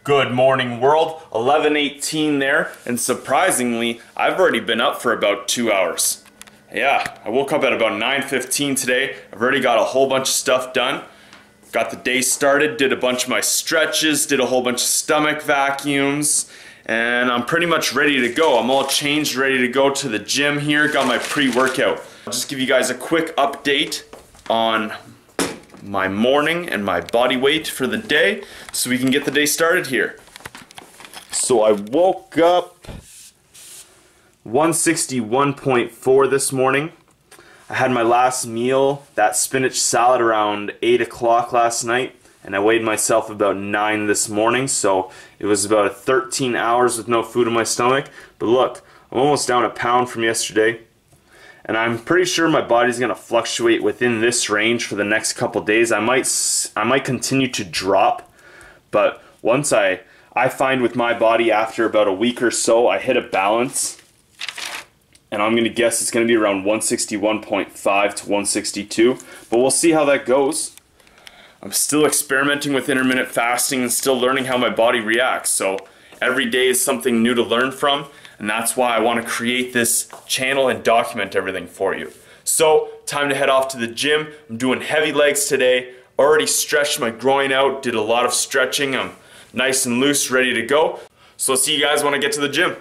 Good morning, world. 11:18 there, and surprisingly, I've already been up for about 2 hours. Yeah, I woke up at about 9:15 today. I've already got a whole bunch of stuff done. Got the day started, did a bunch of my stretches, did a whole bunch of stomach vacuums, and I'm pretty much ready to go. I'm all changed, ready to go to the gym here. Got my pre-workout. I'll just give you guys a quick update on my morning and my body weight for the day so we can get the day started here. So I woke up 161.4 this morning. I had my last meal, that spinach salad, around 8 o'clock last night, and I weighed myself about 9 this morning, so it was about 13 hours with no food in my stomach. But look, I'm almost down a pound from yesterday. And I'm pretty sure my body's gonna fluctuate within this range for the next couple days. I might continue to drop, but once I find with my body after about a week or so, I hit a balance, and I'm gonna guess it's gonna be around 161.5 to 162. But we'll see how that goes. I'm still experimenting with intermittent fasting and still learning how my body reacts. So every day is something new to learn from. And that's why I want to create this channel and document everything for you. So, time to head off to the gym. I'm doing heavy legs today. Already stretched my groin out, did a lot of stretching. I'm nice and loose, ready to go. So I'll see you guys when I get to the gym.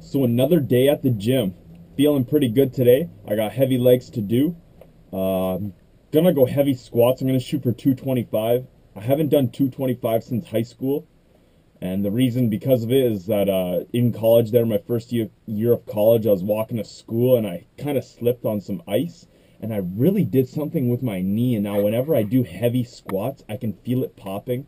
So another day at the gym. Feeling pretty good today. I got heavy legs to do. Gonna go heavy squats. I'm gonna shoot for 225. I haven't done 225 since high school. And the reason because of it is that in college there, my first year of college, I was walking to school and I kind of slipped on some ice. And I really did something with my knee. And now whenever I do heavy squats, I can feel it popping.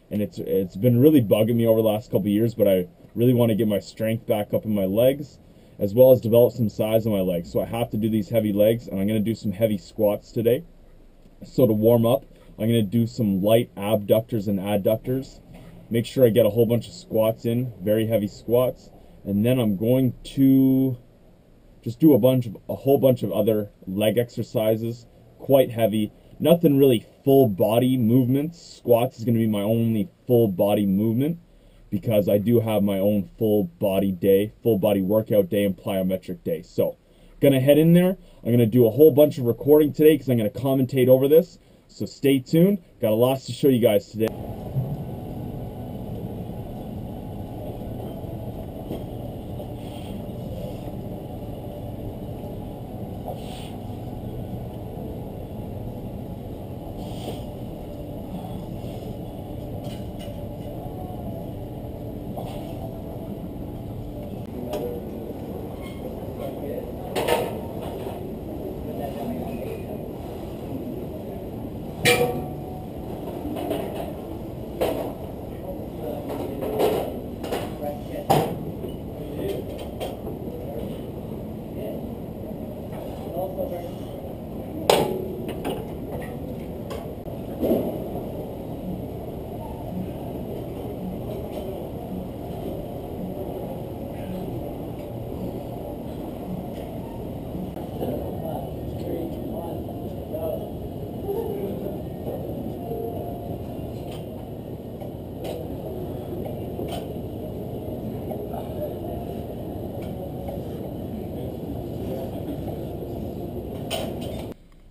And it's been really bugging me over the last couple of years, but I really want to get my strength back up in my legs, as well as develop some size in my legs. So I have to do these heavy legs, and I'm going to do some heavy squats today. So to warm up, I'm going to do some light abductors and adductors. Make sure I get a whole bunch of squats in, very heavy squats, and then I'm going to just do a whole bunch of other leg exercises, quite heavy. Nothing really full body movements. Squats is going to be my only full body movement because I do have my own full body day, full body workout day and plyometric day. So, gonna head in there. I'm gonna do a whole bunch of recording today because I'm gonna commentate over this. So stay tuned. Got a lot to show you guys today.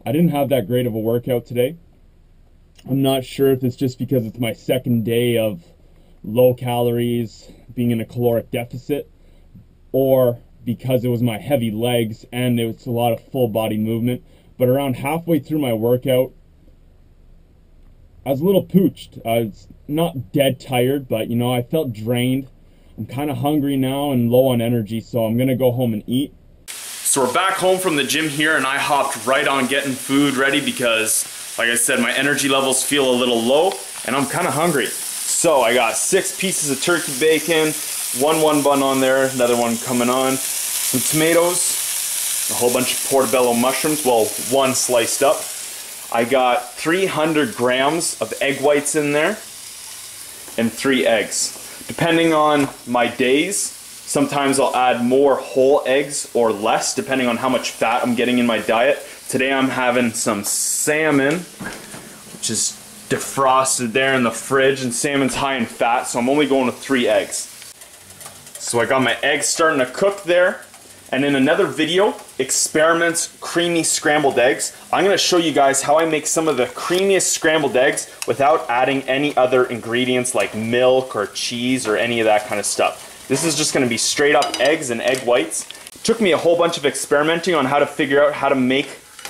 I didn't have that great of a workout today. I'm not sure if it's just because it's my second day of low calories, being in a caloric deficit, or because it was my heavy legs and it was a lot of full body movement. But around halfway through my workout, I was a little pooched. I was not dead tired, but you know, I felt drained. I'm kind of hungry now and low on energy, so I'm gonna go home and eat. So we're back home from the gym here, and I hopped right on getting food ready because, like I said, my energy levels feel a little low and I'm kind of hungry. So I got 6 pieces of turkey bacon, one bun on there, another one coming on, some tomatoes, a whole bunch of portobello mushrooms, well, one sliced up. I got 300 grams of egg whites in there and 3 eggs. Depending on my days, sometimes I'll add more whole eggs or less, depending on how much fat I'm getting in my diet. Today I'm having some salmon, which is defrosted there in the fridge, and salmon's high in fat, so I'm only going with 3 eggs. So I got my eggs starting to cook there. And in another video, Experiments Creamy Scrambled Eggs, I'm going to show you guys how I make some of the creamiest scrambled eggs without adding any other ingredients like milk or cheese or any of that kind of stuff. This is just going to be straight up eggs and egg whites. It took me a whole bunch of experimenting on how to figure out how to make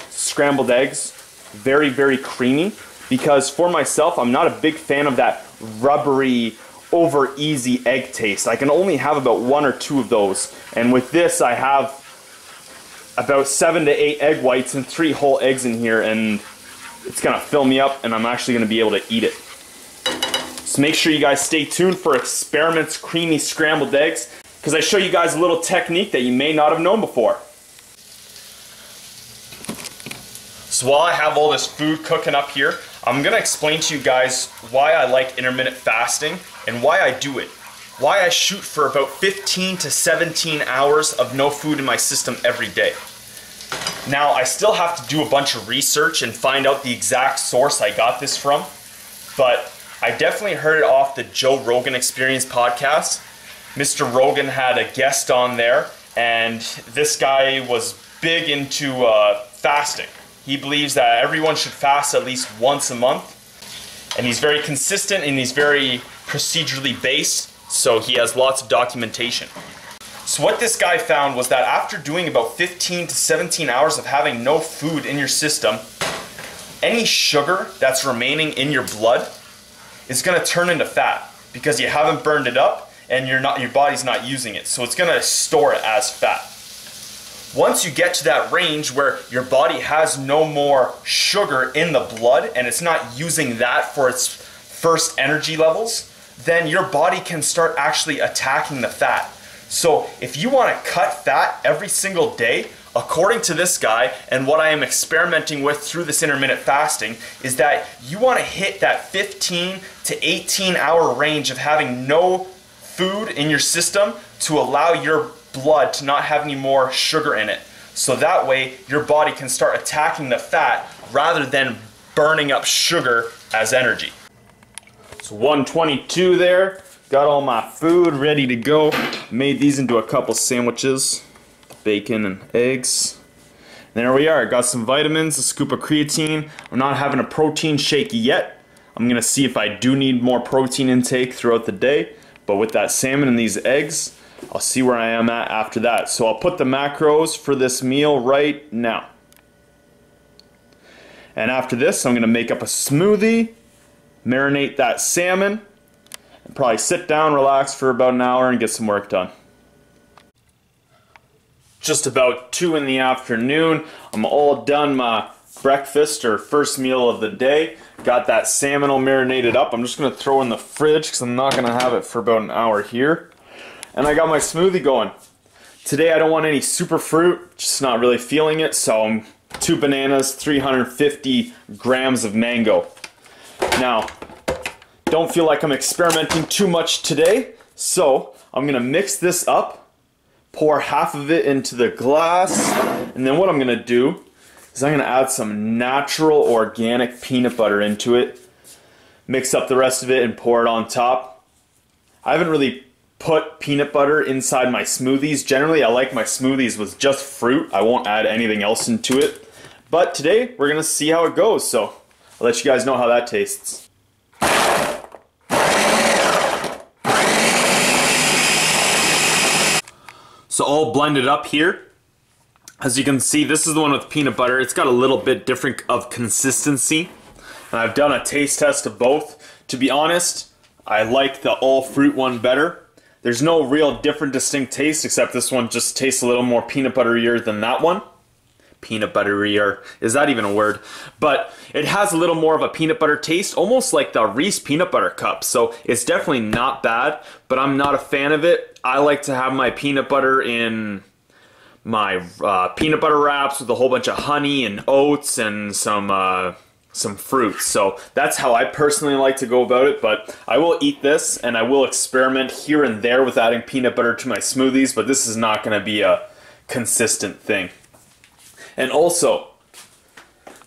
scrambled eggs very, very creamy, because for myself, I'm not a big fan of that rubbery, over easy egg taste. I can only have about 1 or 2 of those, and with this I have about 7 to 8 egg whites and 3 whole eggs in here, and it's gonna fill me up and I'm actually gonna be able to eat it. So make sure you guys stay tuned for Experiments Creamy Scrambled Eggs, because I show you guys a little technique that you may not have known before. So while I have all this food cooking up here, I'm going to explain to you guys why I like intermittent fasting and why I do it. Why I shoot for about 15 to 17 hours of no food in my system every day. Now, I still have to do a bunch of research and find out the exact source I got this from, but I definitely heard it off the Joe Rogan Experience podcast. Mr. Rogan had a guest on there, and this guy was big into fasting. He believes that everyone should fast at least once a month, and he's very consistent and he's very procedurally based, so he has lots of documentation. So what this guy found was that after doing about 15 to 17 hours of having no food in your system, any sugar that's remaining in your blood is going to turn into fat because you haven't burned it up and your body's not using it, so it's going to store it as fat. Once you get to that range where your body has no more sugar in the blood and it's not using that for its first energy levels, then your body can start actually attacking the fat. So if you want to cut fat every single day, according to this guy and what I am experimenting with through this intermittent fasting, is that you want to hit that 15 to 18 hour range of having no food in your system to allow your blood to not have any more sugar in it. So that way your body can start attacking the fat rather than burning up sugar as energy. So 122 there, got all my food ready to go. Made these into a couple sandwiches, bacon and eggs. And there we are, got some vitamins, a scoop of creatine. I'm not having a protein shake yet. I'm gonna see if I do need more protein intake throughout the day, but with that salmon and these eggs, I'll see where I am at after that. So I'll put the macros for this meal right now. And after this, I'm going to make up a smoothie, marinate that salmon, and probably sit down, relax for about an hour and get some work done. Just about 2 in the afternoon. I'm all done my breakfast or first meal of the day. Got that salmon all marinated up. I'm just going to throw in the fridge because I'm not going to have it for about an hour here. And I got my smoothie going. Today I don't want any super fruit, just not really feeling it, so I'm 2 bananas, 350 grams of mango. Now, don't feel like I'm experimenting too much today, so I'm gonna mix this up, pour half of it into the glass, and then what I'm gonna do is I'm gonna add some natural organic peanut butter into it, mix up the rest of it and pour it on top. I haven't really put peanut butter inside my smoothies. Generally, I like my smoothies with just fruit. I won't add anything else into it. But today, we're going to see how it goes, so I'll let you guys know how that tastes. So all blended up here. As you can see, this is the one with peanut butter. It's got a little bit different of consistency. And I've done a taste test of both. To be honest, I like the all fruit one better. There's no real different distinct taste, except this one just tastes a little more peanut butterier than that one. Peanut butterier, is that even a word? But it has a little more of a peanut butter taste, almost like the Reese peanut butter cup. So it's definitely not bad, but I'm not a fan of it. I like to have my peanut butter in my peanut butter wraps with a whole bunch of honey and oats and some fruits. So that's how I personally like to go about it, but I will eat this and I will experiment here and there with adding peanut butter to my smoothies, but this is not going to be a consistent thing. And also,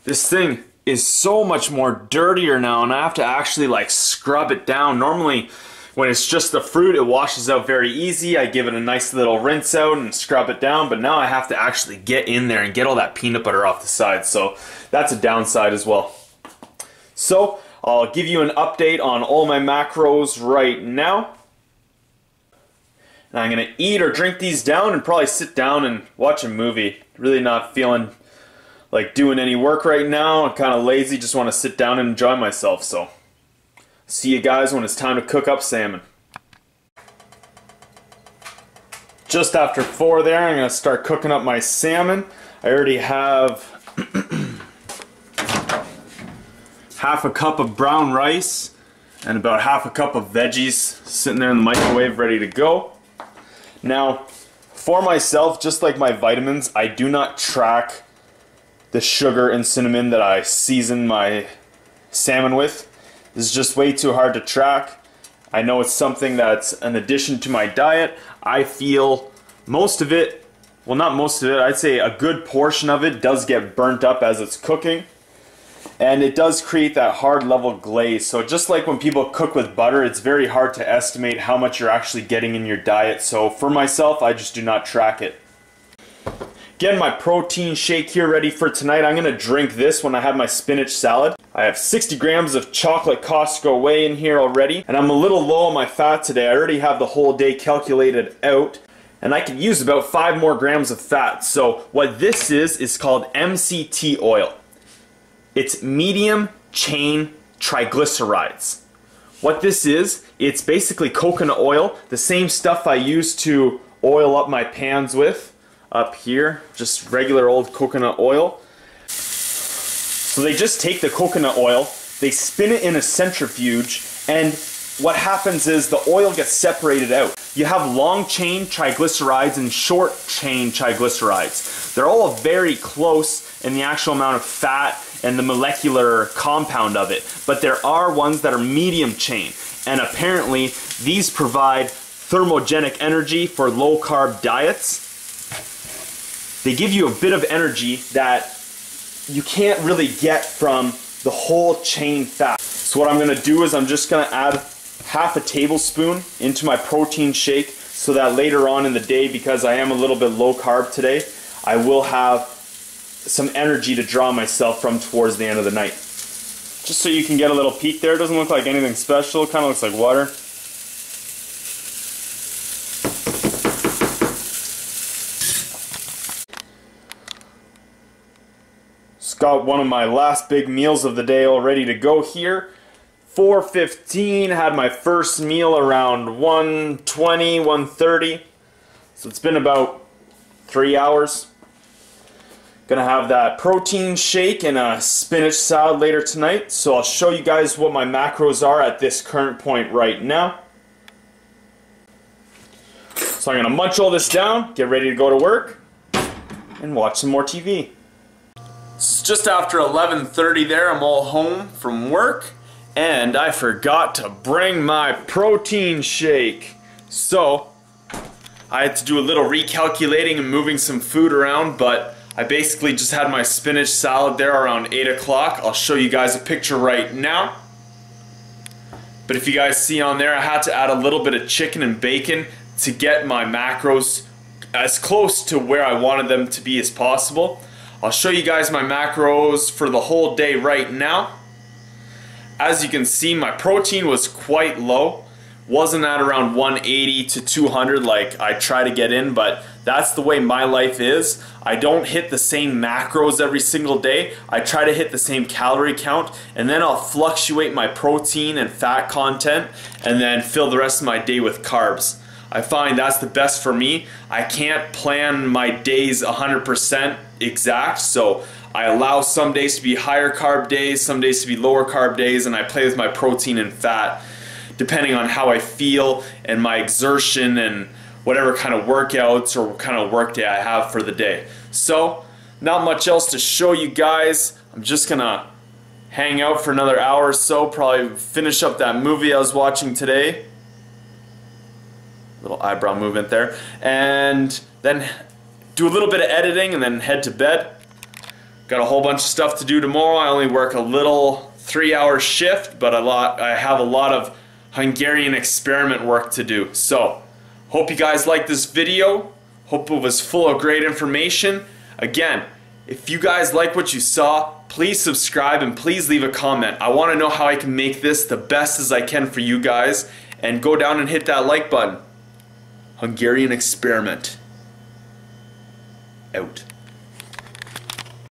this thing is so much more dirtier now, and I have to actually like scrub it down. Normally when it's just the fruit, it washes out very easy. I give it a nice little rinse out and scrub it down, but now I have to actually get in there and get all that peanut butter off the side, so that's a downside as well. So I'll give you an update on all my macros right now. And I'm gonna eat or drink these down and probably sit down and watch a movie. Really not feeling like doing any work right now. I'm kind of lazy, just want to sit down and enjoy myself. So see you guys when it's time to cook up salmon. Just after 4 there, I'm gonna start cooking up my salmon. I already have half a cup of brown rice and about half a cup of veggies sitting there in the microwave ready to go. Now, for myself, just like my vitamins, I do not track the sugar and cinnamon that I season my salmon with. This is just way too hard to track. I know it's something that's an addition to my diet. I feel most of it, well, not most of it, I'd say a good portion of it does get burnt up as it's cooking. And it does create that hard level glaze. So just like when people cook with butter, it's very hard to estimate how much you're actually getting in your diet. So for myself, I just do not track it. Getting my protein shake here ready for tonight. I'm gonna drink this when I have my spinach salad. I have 60 grams of chocolate Costco whey in here already, and I'm a little low on my fat today. I already have the whole day calculated out, and I could use about 5 more grams of fat. So what this is called Mct oil. It's medium chain triglycerides. What this is, it's basically coconut oil, the same stuff I use to oil up my pans with. Up here, just regular old coconut oil. So they just take the coconut oil, they spin it in a centrifuge, and what happens is the oil gets separated out. You have long chain triglycerides and short chain triglycerides. They're all very close in the actual amount of fat and the molecular compound of it, but there are ones that are medium chain, and apparently these provide thermogenic energy for low carb diets. They give you a bit of energy that you can't really get from the whole chain fat. So what I'm gonna do is I'm just gonna add half a tablespoon into my protein shake so that later on in the day, because I am a little bit low carb today, I will have some energy to draw myself from towards the end of the night. Just so you can get a little peek there. It doesn't look like anything special, it kind of looks like water. Just got one of my last big meals of the day all ready to go here. 4:15, had my first meal around 1:20, 1:30. So it's been about 3 hours. Gonna have that protein shake and a spinach salad later tonight. So I'll show you guys what my macros are at this current point right now. So I'm gonna munch all this down, get ready to go to work, and watch some more TV. It's just after 11:30 there, I'm all home from work, and I forgot to bring my protein shake. So I had to do a little recalculating and moving some food around, but I basically just had my spinach salad there around 8 o'clock. I'll show you guys a picture right now. But if you guys see on there, I had to add a little bit of chicken and bacon to get my macros as close to where I wanted them to be as possible. I'll show you guys my macros for the whole day right now. As you can see, my protein was quite low. Wasn't at around 180 to 200 like I try to get in, but that's the way my life is. I don't hit the same macros every single day. I try to hit the same calorie count, and then I'll fluctuate my protein and fat content and then fill the rest of my day with carbs. I find that's the best for me. I can't plan my days 100% exact, so I allow some days to be higher carb days, some days to be lower carb days, and I play with my protein and fat depending on how I feel and my exertion and whatever kind of workouts or what kind of work day I have for the day. So, not much else to show you guys. I'm just gonna hang out for another hour or so, probably finish up that movie I was watching today. Little eyebrow movement there. And then do a little bit of editing and then head to bed. Got a whole bunch of stuff to do tomorrow. I only work a little 3-hour shift, but I have a lot of Hungarian experiment work to do. So, hope you guys liked this video. Hope it was full of great information. Again, if you guys like what you saw, please subscribe and please leave a comment. I want to know how I can make this the best as I can for you guys. And go down and hit that like button. Hungarian experiment. Out.